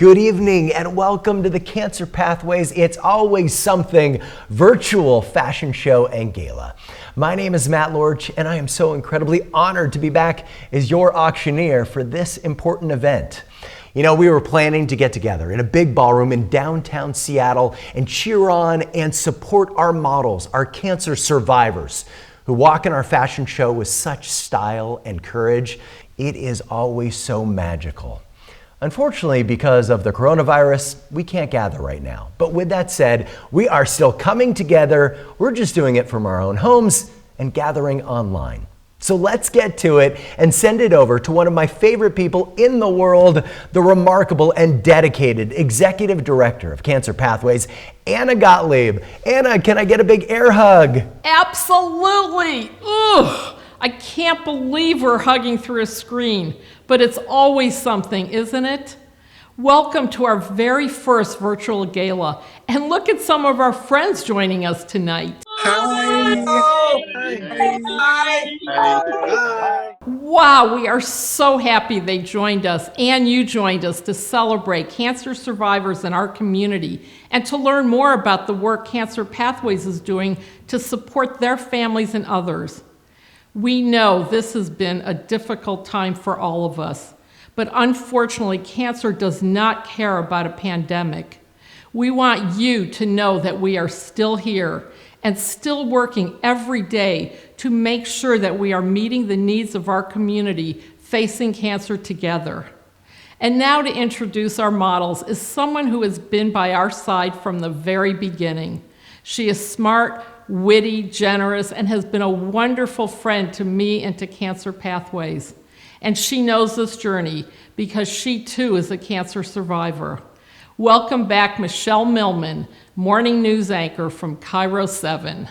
Good evening and welcome to the Cancer Pathways It's Always Something virtual fashion show and gala. My name is Matt Lorch and I am so incredibly honored to be back as your auctioneer for this important event. You know, we were planning to get together in a big ballroom in downtown Seattle and cheer on and support our models, our cancer survivors, who walk in our fashion show with such style and courage. It is always so magical. Unfortunately, because of the coronavirus, we can't gather right now. But with that said, we are still coming together. We're just doing it from our own homes and gathering online. So let's get to it and send it over to one of my favorite people in the world, the remarkable and dedicated Executive Director of Cancer Pathways, Anna Gottlieb. Anna, can I get a big air hug? Absolutely. Ugh. I can't believe we're hugging through a screen, but it's always something, isn't it? Welcome to our very first virtual gala, and look at some of our friends joining us tonight. Hi. Wow, we are so happy they joined us and you joined us to celebrate cancer survivors in our community and to learn more about the work Cancer Pathways is doing to support their families and others. We know this has been a difficult time for all of us, but unfortunately, cancer does not care about a pandemic. We want you to know that we are still here and still working every day to make sure that we are meeting the needs of our community facing cancer together. And now to introduce our models is someone who has been by our side from the very beginning. She is smart, witty, generous, and has been a wonderful friend to me and to Cancer Pathways. And she knows this journey because she too is a cancer survivor. Welcome back, Michelle Millman, morning news anchor from Cairo 7.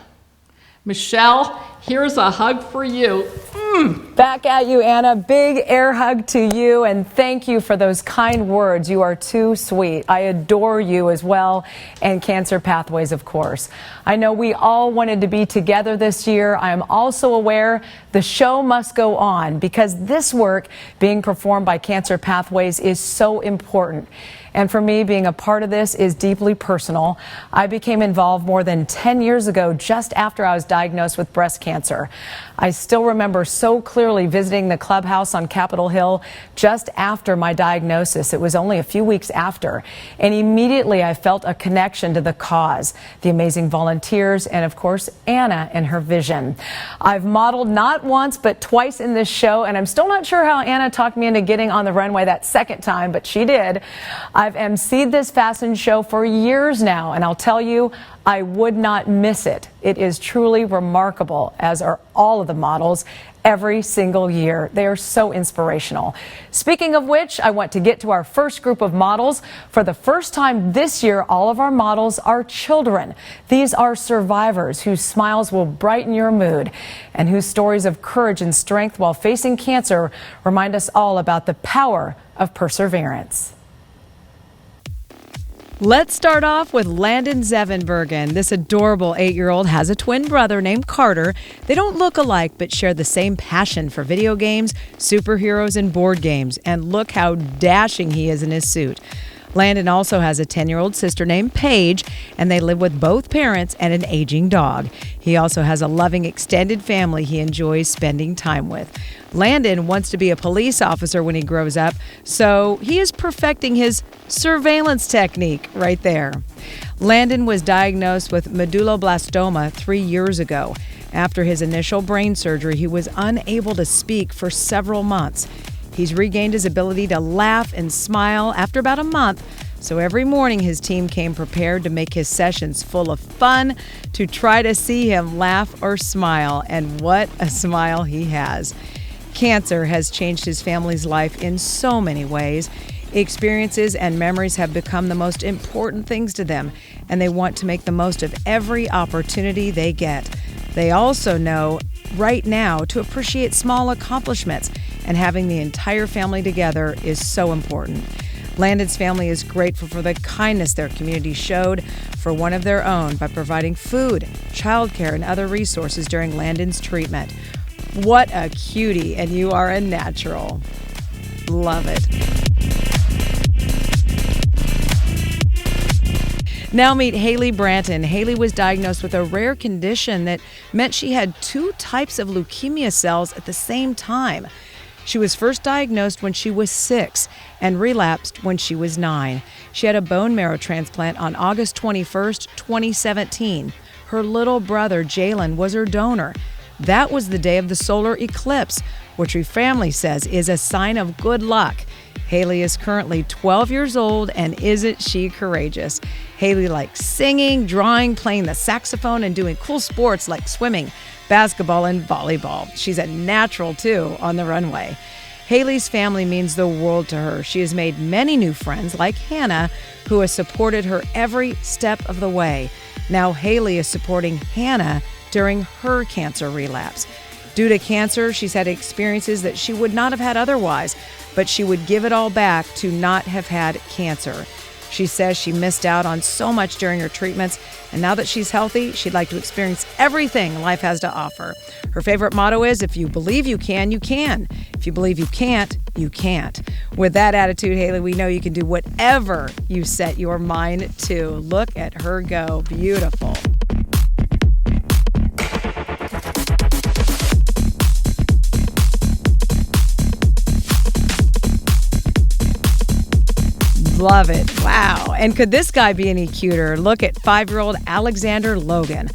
Michelle, here's a hug for you. Back at you, Anna. Big air hug to you, and thank you for those kind words. You are too sweet. I adore you as well, and Cancer Pathways, of course. I know we all wanted to be together this year. I am also aware the show must go on because this work being performed by Cancer Pathways is so important. And for me, being a part of this is deeply personal. I became involved more than 10 years ago, just after I was diagnosed with breast cancer. I still remember so clearly visiting the clubhouse on Capitol Hill just after my diagnosis. It was only a few weeks after. And immediately I felt a connection to the cause, the amazing volunteers, and of course, Anna and her vision. I've modeled not once, but twice in this show, and I'm still not sure how Anna talked me into getting on the runway that second time, but she did. I've emceed this fashion show for years now, and I'll tell you, I would not miss it. It is truly remarkable, as are all of the models every single year. They are so inspirational. Speaking of which, I want to get to our first group of models. For the first time this year, all of our models are children. These are survivors whose smiles will brighten your mood and whose stories of courage and strength while facing cancer remind us all about the power of perseverance. Let's start off with Landon Zevenbergen. This adorable 8-year-old has a twin brother named Carter. They don't look alike, but share the same passion for video games, superheroes, and board games. And look how dashing he is in his suit. Landon also has a 10-year-old sister named Paige, and they live with both parents and an aging dog. He also has a loving extended family he enjoys spending time with. Landon wants to be a police officer when he grows up, so he is perfecting his surveillance technique right there. Landon was diagnosed with medulloblastoma 3 years ago. After his initial brain surgery, he was unable to speak for several months. He's regained his ability to laugh and smile after about a month, so every morning his team came prepared to make his sessions full of fun to try to see him laugh or smile, and what a smile he has. Cancer has changed his family's life in so many ways. Experiences and memories have become the most important things to them, and they want to make the most of every opportunity they get. They also know right now to appreciate small accomplishments, and having the entire family together is so important. Landon's family is grateful for the kindness their community showed for one of their own by providing food, childcare, and other resources during Landon's treatment. What a cutie, and you are a natural. Love it. Now meet Haley Branton. Haley was diagnosed with a rare condition that meant she had 2 types of leukemia cells at the same time. She was first diagnosed when she was 6 and relapsed when she was 9. She had a bone marrow transplant on August 21st, 2017. Her little brother, Jalen, was her donor. That was the day of the solar eclipse, which her family says is a sign of good luck. Haley is currently 12 years old, and isn't she courageous? Haley likes singing, drawing, playing the saxophone, and doing cool sports like swimming, basketball, and volleyball. She's a natural, too, on the runway. Haley's family means the world to her. She has made many new friends, like Hannah, who has supported her every step of the way. Now Haley is supporting Hannah during her cancer relapse. Due to cancer, she's had experiences that she would not have had otherwise, but she would give it all back to not have had cancer. She says she missed out on so much during her treatments, and now that she's healthy, she'd like to experience everything life has to offer. Her favorite motto is, if you believe you can, you can. If you believe you can't, you can't. With that attitude, Haley, we know you can do whatever you set your mind to. Look at her go. Beautiful. Love it. Wow. And could this guy be any cuter? Look at 5-year-old Alexander Logan.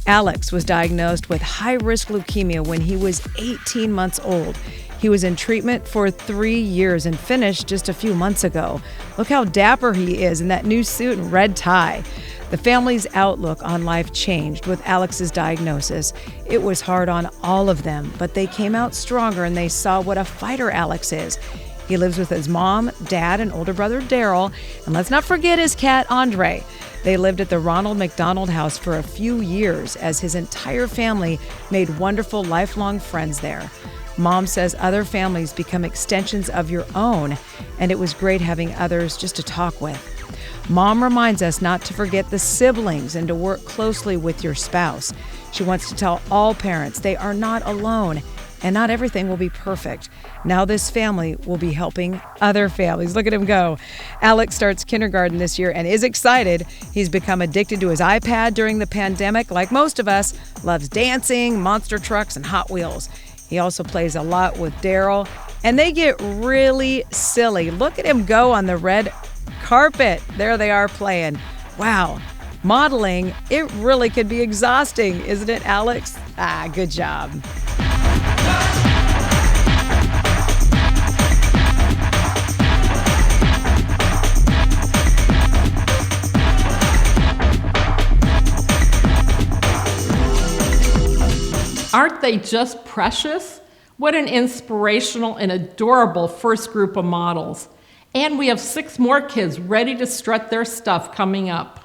Alex was diagnosed with high-risk leukemia when he was 18 months old. He was in treatment for 3 years and finished just a few months ago. Look how dapper he is in that new suit and red tie. The family's outlook on life changed with Alex's diagnosis. It was hard on all of them, but they came out stronger and they saw what a fighter Alex is. He lives with his mom, dad, and older brother, Daryl. And let's not forget his cat, Andre. They lived at the Ronald McDonald House for a few years as his entire family made wonderful lifelong friends there. Mom says other families become extensions of your own, and it was great having others just to talk with. Mom reminds us not to forget the siblings and to work closely with your spouse. She wants to tell all parents they are not alone, and not everything will be perfect. Now this family will be helping other families. Look at him go. Alex starts kindergarten this year and is excited. He's become addicted to his iPad during the pandemic. Like most of us, loves dancing, monster trucks, and Hot Wheels. He also plays a lot with Daryl, and they get really silly. Look at him go on the red carpet. There they are playing. Wow. Modeling, it really could be exhausting, isn't it, Alex? Good job. Aren't they just precious? What an inspirational and adorable first group of models. And we have 6 more kids ready to strut their stuff coming up.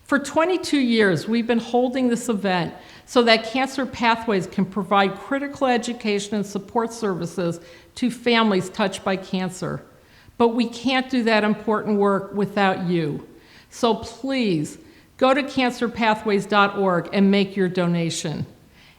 For 22 years, we've been holding this event so that Cancer Pathways can provide critical education and support services to families touched by cancer. But we can't do that important work without you. So please, go to cancerpathways.org and make your donation.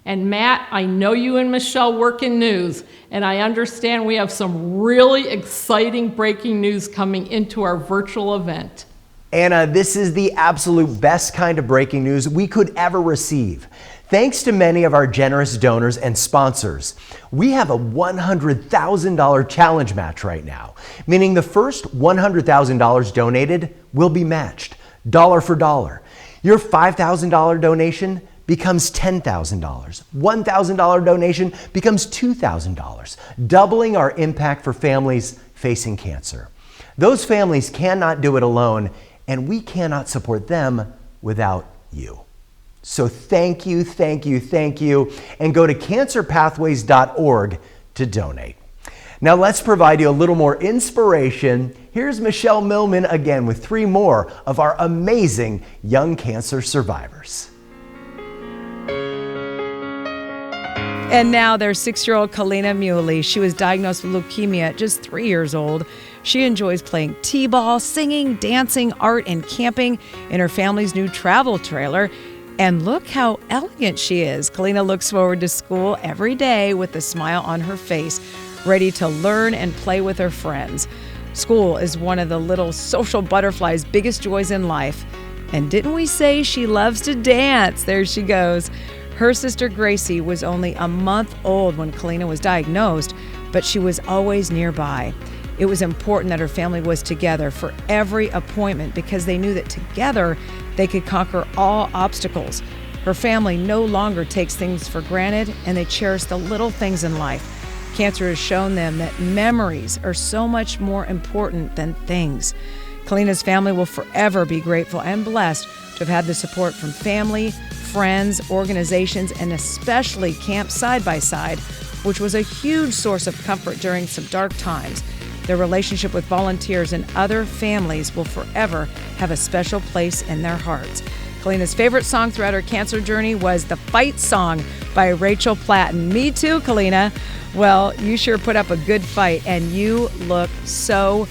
And Matt, I know you and Michelle work in news, and I understand we have some really exciting breaking news coming into our virtual event. Anna, this is the absolute best kind of breaking news we could ever receive. Thanks to many of our generous donors and sponsors, we have a $100,000 challenge match right now, meaning the first $100,000 donated will be matched, dollar for dollar. Your $5,000 donation becomes $10,000. $1,000 donation becomes $2,000, doubling our impact for families facing cancer. Those families cannot do it alone, and we cannot support them without you. So thank you, thank you, thank you, and go to cancerpathways.org to donate. Now let's provide you a little more inspiration. Here's Michelle Millman again with 3 more of our amazing young cancer survivors. And now there's 6-year-old Kalina Muley. She was diagnosed with leukemia at just 3 years old. She enjoys playing t-ball, singing, dancing, art, and camping in her family's new travel trailer. And look how elegant she is. Kalina looks forward to school every day with a smile on her face, ready to learn and play with her friends. School is one of the little social butterfly's biggest joys in life. And didn't we say she loves to dance? There she goes. Her sister Gracie was only a month old when Kalina was diagnosed, but she was always nearby. It was important that her family was together for every appointment because they knew that together they could conquer all obstacles. Her family no longer takes things for granted, and they cherish the little things in life. Cancer has shown them that memories are so much more important than things. Kalina's family will forever be grateful and blessed to have had the support from family, friends, organizations, and especially Camp Side by Side, which was a huge source of comfort during some dark times. Their relationship with volunteers and other families will forever have a special place in their hearts. Kalina's favorite song throughout her cancer journey was the Fight Song by Rachel Platt. And me too, Kalina. Well, you sure put up a good fight, and you look so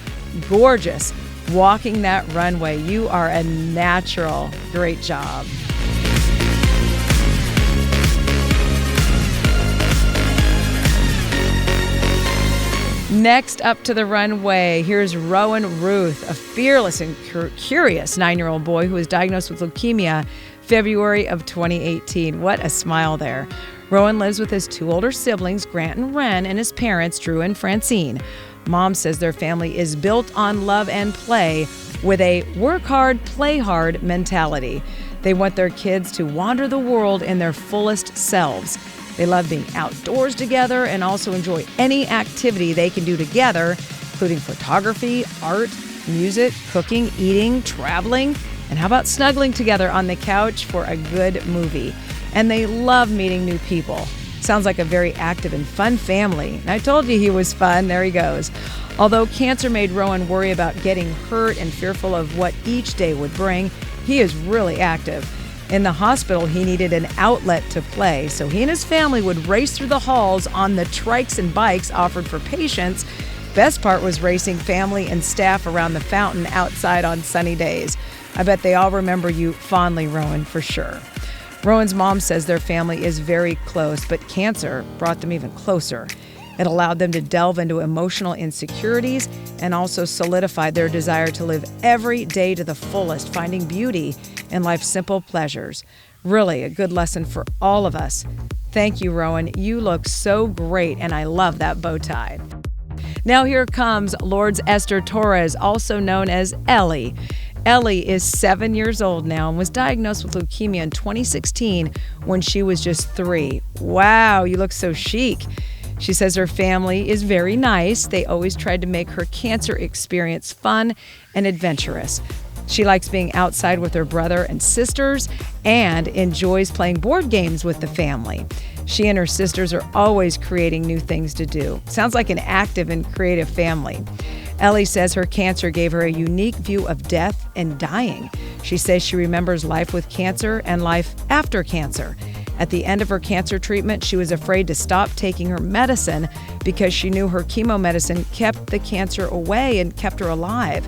gorgeous walking that runway. You are a natural. Great job. Next up to the runway, here's Rowan Ruth, a fearless and curious 9-year-old boy who was diagnosed with leukemia February of 2018. What a smile there. Rowan lives with his 2 older siblings, Grant and Ren, and his parents, Drew and Francine. Mom says their family is built on love and play with a work hard, play hard mentality. They want their kids to wander the world in their fullest selves. They love being outdoors together and also enjoy any activity they can do together, including photography, art, music, cooking, eating, traveling, and how about snuggling together on the couch for a good movie. And they love meeting new people. Sounds like a very active and fun family. And I told you he was fun. There he goes. Although cancer made Rowan worry about getting hurt and fearful of what each day would bring, he is really active. In the hospital, he needed an outlet to play, so he and his family would race through the halls on the trikes and bikes offered for patients. Best part was racing family and staff around the fountain outside on sunny days. I bet they all remember you fondly, Rowan, for sure. Rowan's mom says their family is very close, but cancer brought them even closer. It allowed them to delve into emotional insecurities and also solidified their desire to live every day to the fullest, finding beauty in life's simple pleasures. Really a good lesson for all of us. Thank you, Rowan. You look so great, and I love that bow tie. Now here comes Lourdes Esther Torres, also known as Ellie. Ellie is 7 years old now and was diagnosed with leukemia in 2016 when she was just 3. Wow, you look so chic. She says her family is very nice. They always tried to make her cancer experience fun and adventurous. She likes being outside with her brother and sisters and enjoys playing board games with the family. She and her sisters are always creating new things to do. Sounds like an active and creative family. Ellie says her cancer gave her a unique view of death and dying. She says she remembers life with cancer and life after cancer. At the end of her cancer treatment, she was afraid to stop taking her medicine because she knew her chemo medicine kept the cancer away and kept her alive.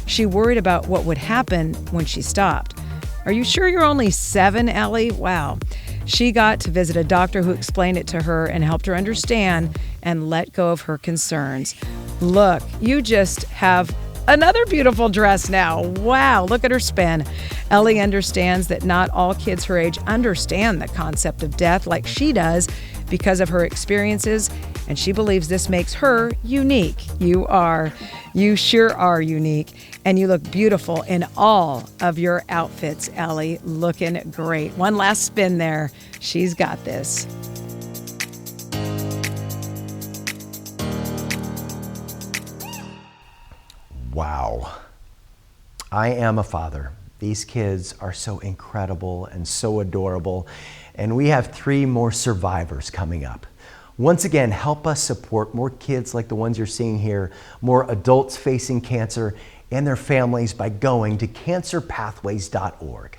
She worried about what would happen when she stopped. Are you sure you're only 7, Ellie? Wow. She got to visit a doctor who explained it to her and helped her understand and let go of her concerns. Look, you just have another beautiful dress now. Wow, look at her spin. Ellie understands that not all kids her age understand the concept of death like she does because of her experiences, and she believes this makes her unique. You sure are unique, and you look beautiful in all of your outfits, Ellie. Looking great. One last spin there. She's got this. Wow. I am a father. These kids are so incredible and so adorable. And we have 3 more survivors coming up. Once again, help us support more kids like the ones you're seeing here, more adults facing cancer and their families by going to cancerpathways.org.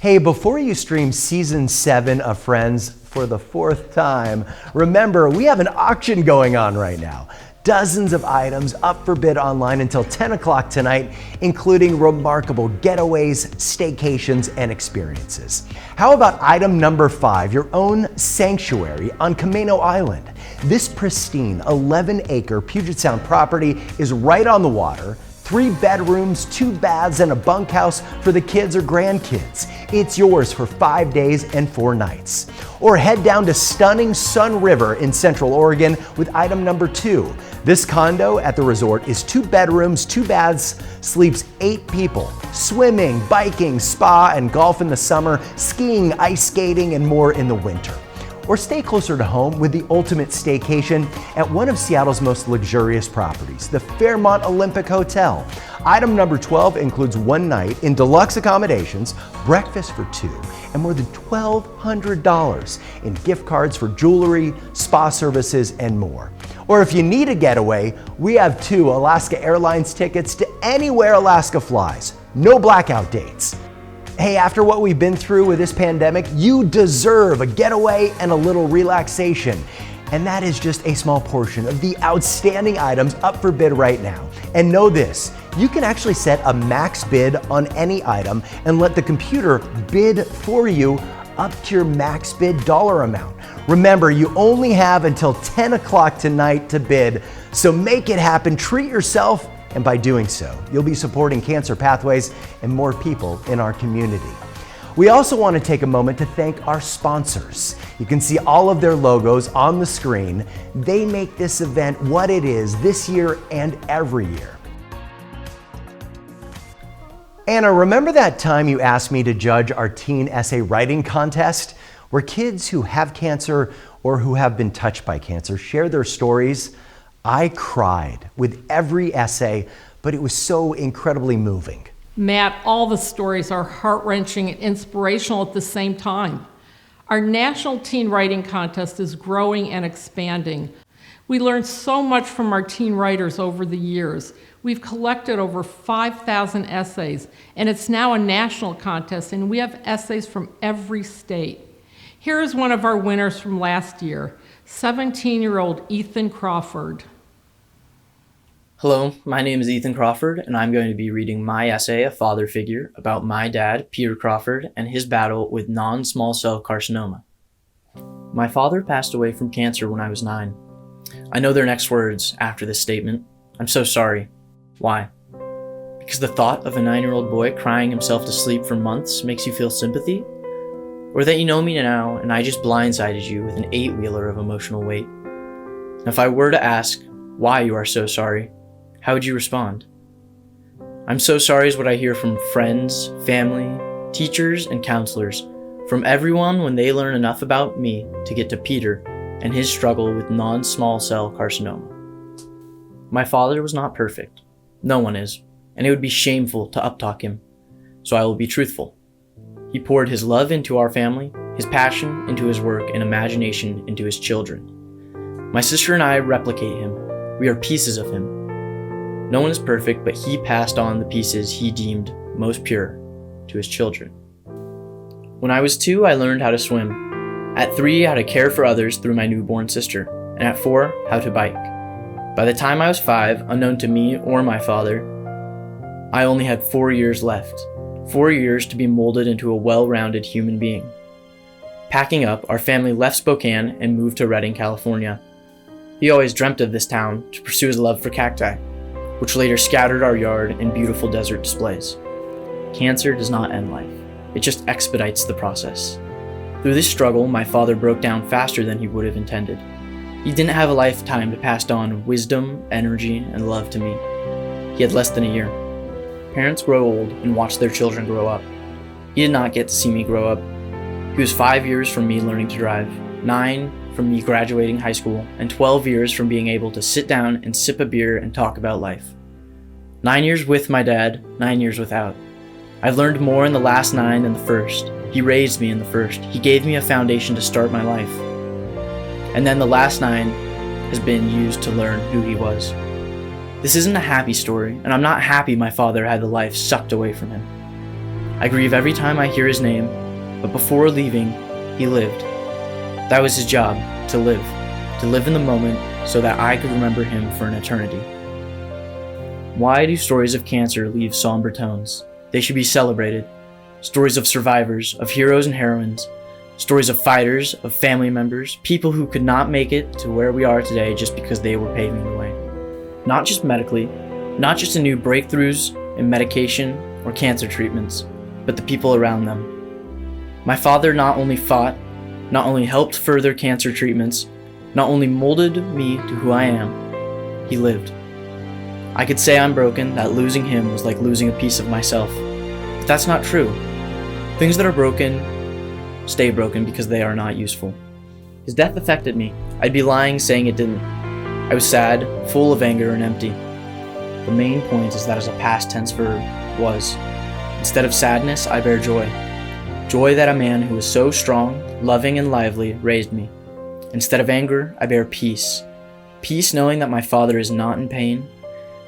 Hey, before you stream season 7 of Friends for the 4th time, remember we have an auction going on right now. Dozens of items up for bid online until 10 o'clock tonight, including remarkable getaways, staycations, and experiences. How about item number 5, your own sanctuary on Camino Island? This pristine 11-acre Puget Sound property is right on the water, 3 bedrooms, 2 baths, and a bunkhouse for the kids or grandkids. It's yours for 5 days and 4 nights. Or head down to stunning Sun River in Central Oregon with item number 2. This condo at the resort is 2 bedrooms, 2 baths, sleeps 8 people. Swimming, biking, spa, and golf in the summer, skiing, ice skating, and more in the winter. Or stay closer to home with the ultimate staycation at one of Seattle's most luxurious properties, the Fairmont Olympic Hotel. Item number 12 includes 1 night in deluxe accommodations, breakfast for 2, and more than $1,200 in gift cards for jewelry, spa services, and more. Or if you need a getaway, we have 2 Alaska Airlines tickets to anywhere Alaska flies. No blackout dates. Hey, after what we've been through with this pandemic, you deserve a getaway and a little relaxation. And that is just a small portion of the outstanding items up for bid right now. And know this, you can actually set a max bid on any item and let the computer bid for you up to your max bid dollar amount. Remember, you only have until 10 o'clock tonight to bid, so make it happen, treat yourself, and by doing so, you'll be supporting Cancer Pathways and more people in our community. We also want to take a moment to thank our sponsors. You can see all of their logos on the screen. They make this event what it is this year and every year. Anna, remember that time you asked me to judge our teen essay writing contest, where kids who have cancer or who have been touched by cancer share their stories? I cried with every essay, but it was so incredibly moving. Matt, all the stories are heart-wrenching and inspirational at the same time. Our National Teen Writing Contest is growing and expanding. We learned so much from our teen writers over the years. We've collected over 5,000 essays, and it's now a national contest, and we have essays from every state. Here is one of our winners from last year, 17-year-old Ethan Crawford. Hello, my name is Ethan Crawford, and I'm going to be reading my essay, A Father Figure, about my dad, Peter Crawford, and his battle with non-small cell carcinoma. My father passed away from cancer when I was 9. I know their next words after this statement. I'm so sorry. Why? Because the thought of a 9-year-old boy crying himself to sleep for months makes you feel sympathy? Or that you know me now and I just blindsided you with an 8-wheeler of emotional weight? Now, if I were to ask why you are so sorry, how would you respond? I'm so sorry is what I hear from friends, family, teachers, and counselors, from everyone when they learn enough about me to get to Peter and his struggle with non-small cell carcinoma. My father was not perfect. No one is, and it would be shameful to uptalk him, so I will be truthful. He poured his love into our family, his passion into his work, and imagination into his children. My sister and I replicate him. We are pieces of him. No one is perfect, but he passed on the pieces he deemed most pure to his children. When I was 2, I learned how to swim. At 3, how to care for others through my newborn sister. And at 4, how to bike. By the time I was 5, unknown to me or my father, I only had 4 years left. 4 years to be molded into a well-rounded human being. Packing up, our family left Spokane and moved to Redding, California. He always dreamt of this town to pursue his love for cacti, which later scattered our yard in beautiful desert displays. Cancer does not end life. It just expedites the process. Through this struggle, my father broke down faster than he would have intended. He didn't have a lifetime to pass on wisdom, energy, and love to me. He had less than a year. Parents grow old and watch their children grow up. He did not get to see me grow up. He was 5 years from me learning to drive, 9 from me graduating high school, and 12 years from being able to sit down and sip a beer and talk about life. 9 years with my dad, 9 years without. I've learned more in the last 9 than the first. He raised me in the first. He gave me a foundation to start my life. And then the last 9 has been used to learn who he was. This isn't a happy story, and I'm not happy my father had the life sucked away from him. I grieve every time I hear his name, but before leaving, he lived. That was his job, to live in the moment so that I could remember him for an eternity. Why do stories of cancer leave somber tones? They should be celebrated. Stories of survivors, of heroes and heroines, stories of fighters, of family members, people who could not make it to where we are today just because they were paving the way. Not just medically, not just in new breakthroughs in medication or cancer treatments, but the people around them. My father not only fought, not only helped further cancer treatments, not only molded me to who I am, he lived. I could say I'm broken, that losing him was like losing a piece of myself. But that's not true. Things that are broken stay broken because they are not useful. His death affected me. I'd be lying saying it didn't. I was sad, full of anger, and empty. The main point is that as a past tense verb, was. Instead of sadness, I bear joy. Joy that a man who was so strong, loving, and lively raised me. Instead of anger, I bear peace. Peace knowing that my father is not in pain,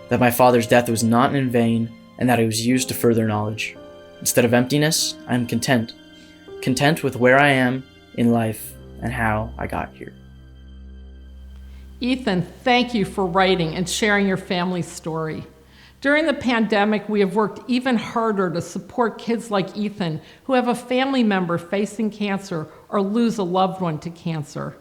that my father's death was not in vain, and that it was used to further knowledge. Instead of emptiness, I am content. Content with where I am in life and how I got here. Ethan, thank you for writing and sharing your family's story. During the pandemic, we have worked even harder to support kids like Ethan who have a family member facing cancer or lose a loved one to cancer.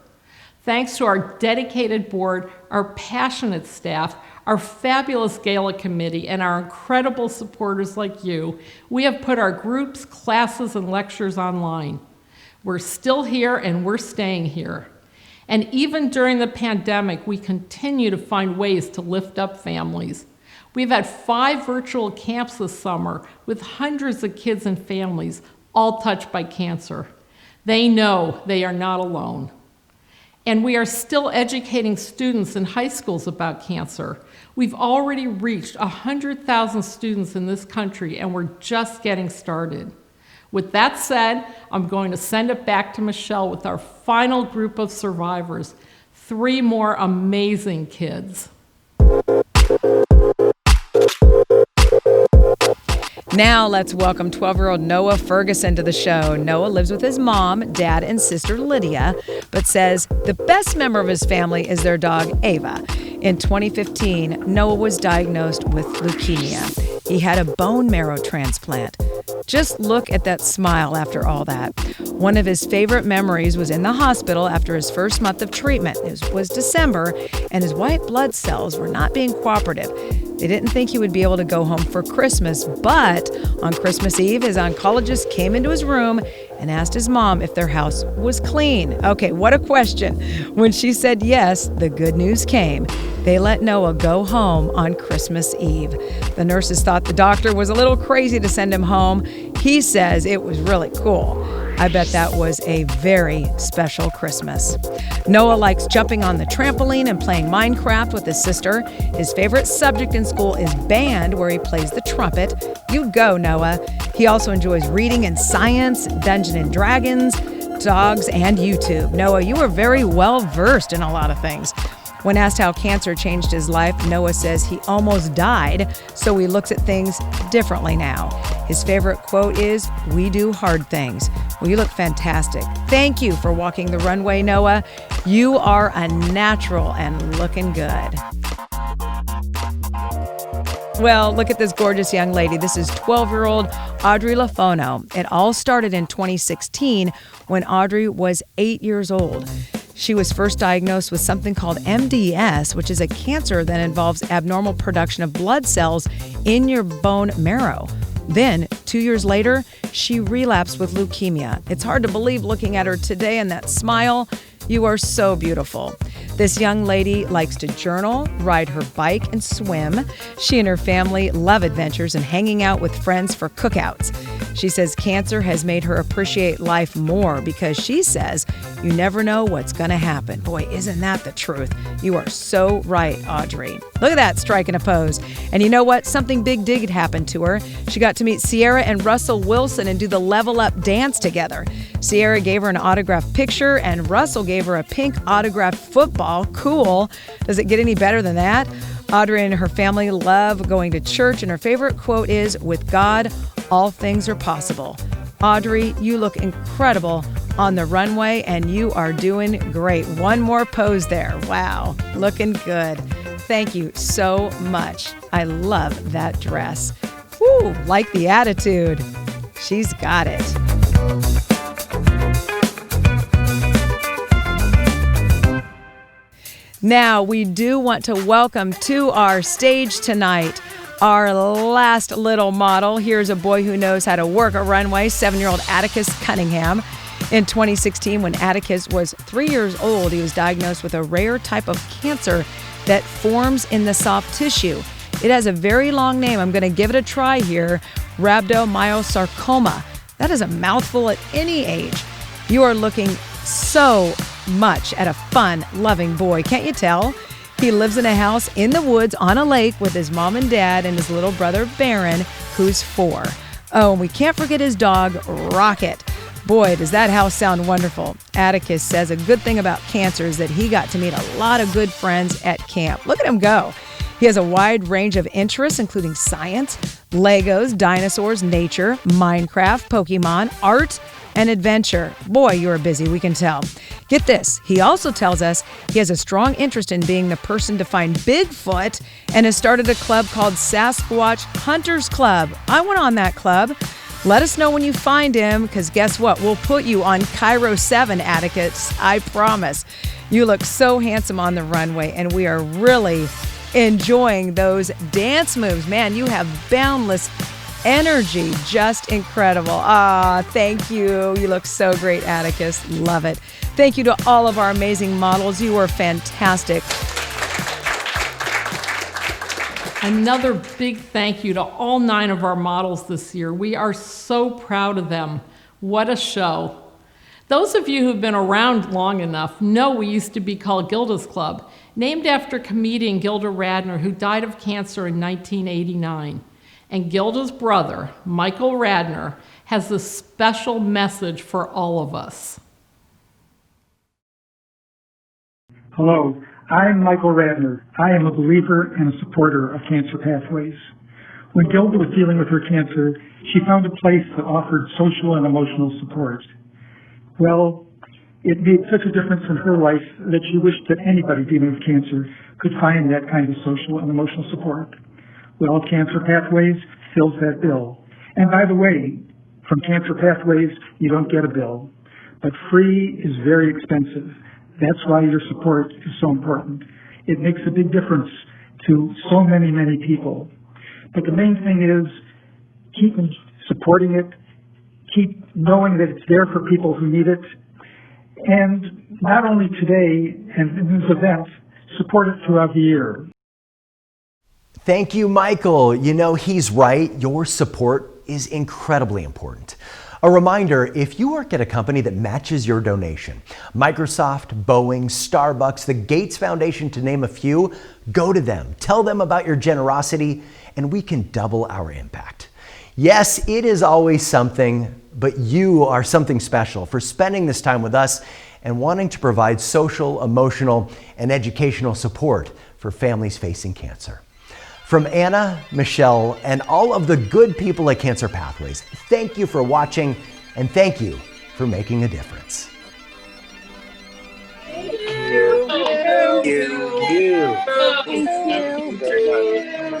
Thanks to our dedicated board, our passionate staff, our fabulous Gala committee, and our incredible supporters like you, we have put our groups, classes, and lectures online. We're still here and we're staying here. And even during the pandemic, we continue to find ways to lift up families. We've had 5 virtual camps this summer with hundreds of kids and families, all touched by cancer. They know they are not alone. And we are still educating students in high schools about cancer. We've already reached 100,000 students in this country, and we're just getting started. With that said, I'm going to send it back to Michelle with our final group of survivors, 3 more amazing kids. Now let's welcome 12-year-old Noah Ferguson to the show. Noah lives with his mom, dad, and sister Lydia, but says the best member of his family is their dog, Ava. In 2015, Noah was diagnosed with leukemia. He had a bone marrow transplant. Just look at that smile after all that. One of his favorite memories was in the hospital after his first month of treatment. It was December, and his white blood cells were not being cooperative. They didn't think he would be able to go home for Christmas, but on Christmas Eve, his oncologist came into his room and asked his mom if their house was clean. Okay, what a question. When she said yes, the good news came. They let Noah go home on Christmas Eve. The nurses thought the doctor was a little crazy to send him home. He says it was really cool. I bet that was a very special Christmas. Noah likes jumping on the trampoline and playing Minecraft with his sister. His favorite subject in school is band, where he plays the trumpet. You go, Noah. He also enjoys reading and science, Dungeons and Dragons, dogs, and YouTube. Noah, you are very well versed in a lot of things. When asked how cancer changed his life, Noah says he almost died, so he looks at things differently now. His favorite quote is, "We do hard things." Well, you look fantastic. Thank you for walking the runway, Noah. You are a natural and looking good. Well, look at this gorgeous young lady. This is 12-year-old Audrey LaFono. It all started in 2016 when Audrey was 8 years old. She was first diagnosed with something called MDS, which is a cancer that involves abnormal production of blood cells in your bone marrow. Then, 2 years later, she relapsed with leukemia. It's hard to believe looking at her today and that smile. You are so beautiful. This young lady likes to journal, ride her bike, and swim. She and her family love adventures and hanging out with friends for cookouts. She says cancer has made her appreciate life more because she says you never know what's going to happen. Boy, isn't that the truth? You are so right, Audrey. Look at that, striking a pose. And you know what? Something big did happen to her. She got to meet Sierra and Russell Wilson and do the Level Up dance together. Sierra gave her an autographed picture and Russell gave her a pink autographed football. Cool. Does it get any better than that? Audrey and her family love going to church, and her favorite quote is, "With God, all things are possible." Audrey, you look incredible on the runway, and you are doing great. One more pose there. Wow, looking good. Thank you so much. I love that dress. Woo, like the attitude. She's got it. Now, we do want to welcome to our stage tonight our last little model. Here's a boy who knows how to work a runway, 7-year-old Atticus Cunningham. In 2016, when Atticus was 3 years old, he was diagnosed with a rare type of cancer that forms in the soft tissue. It has a very long name. I'm going to give it a try here. Rhabdomyosarcoma. That is a mouthful at any age. You are looking so much at a fun, loving boy. Can't you tell? He lives in a house in the woods on a lake with his mom and dad and his little brother, Baron, who's 4. Oh, and we can't forget his dog, Rocket. Boy, does that house sound wonderful. Atticus says a good thing about cancer is that he got to meet a lot of good friends at camp. Look at him go. He has a wide range of interests, including science, Legos, dinosaurs, nature, Minecraft, Pokemon, art, and adventure. Boy, you're busy, we can tell. Get this, he also tells us he has a strong interest in being the person to find Bigfoot and has started a club called Sasquatch Hunters Club. I went on that club. Let us know when you find him, because guess what? We'll put you on Cairo 7, Atticus. I promise. You look so handsome on the runway, and we are really enjoying those dance moves. Man, you have boundless energy. Just incredible. Thank you. You look so great, Atticus. Love it. Thank you to all of our amazing models. You were fantastic. Another big thank you to all 9 of our models this year. We are so proud of them. What a show. Those of you who've been around long enough know we used to be called Gilda's Club, named after comedian Gilda Radner, who died of cancer in 1989. And Gilda's brother, Michael Radner, has a special message for all of us. Hello, I'm Michael Radner. I am a believer and a supporter of Cancer Pathways. When Gilda was dealing with her cancer, she found a place that offered social and emotional support. Well, it made such a difference in her life that she wished that anybody dealing with cancer could find that kind of social and emotional support. Well, Cancer Pathways fills that bill. And by the way, from Cancer Pathways, you don't get a bill. But free is very expensive. That's why your support is so important. It makes a big difference to so many, many people. But the main thing is keep supporting it, keep knowing that it's there for people who need it, and not only today and in this event, support it throughout the year. Thank you, Michael. You know, he's right. Your support is incredibly important. A reminder, if you work at a company that matches your donation, Microsoft, Boeing, Starbucks, the Gates Foundation, to name a few, go to them. Tell them about your generosity, and we can double our impact. Yes, it is always something, but you are something special for spending this time with us and wanting to provide social, emotional, and educational support for families facing cancer. From Anna, Michelle, and all of the good people at Cancer Pathways, thank you for watching, and thank you for making a difference. Thank you. Thank you.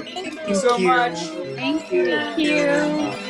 Thank you so much. Thank you.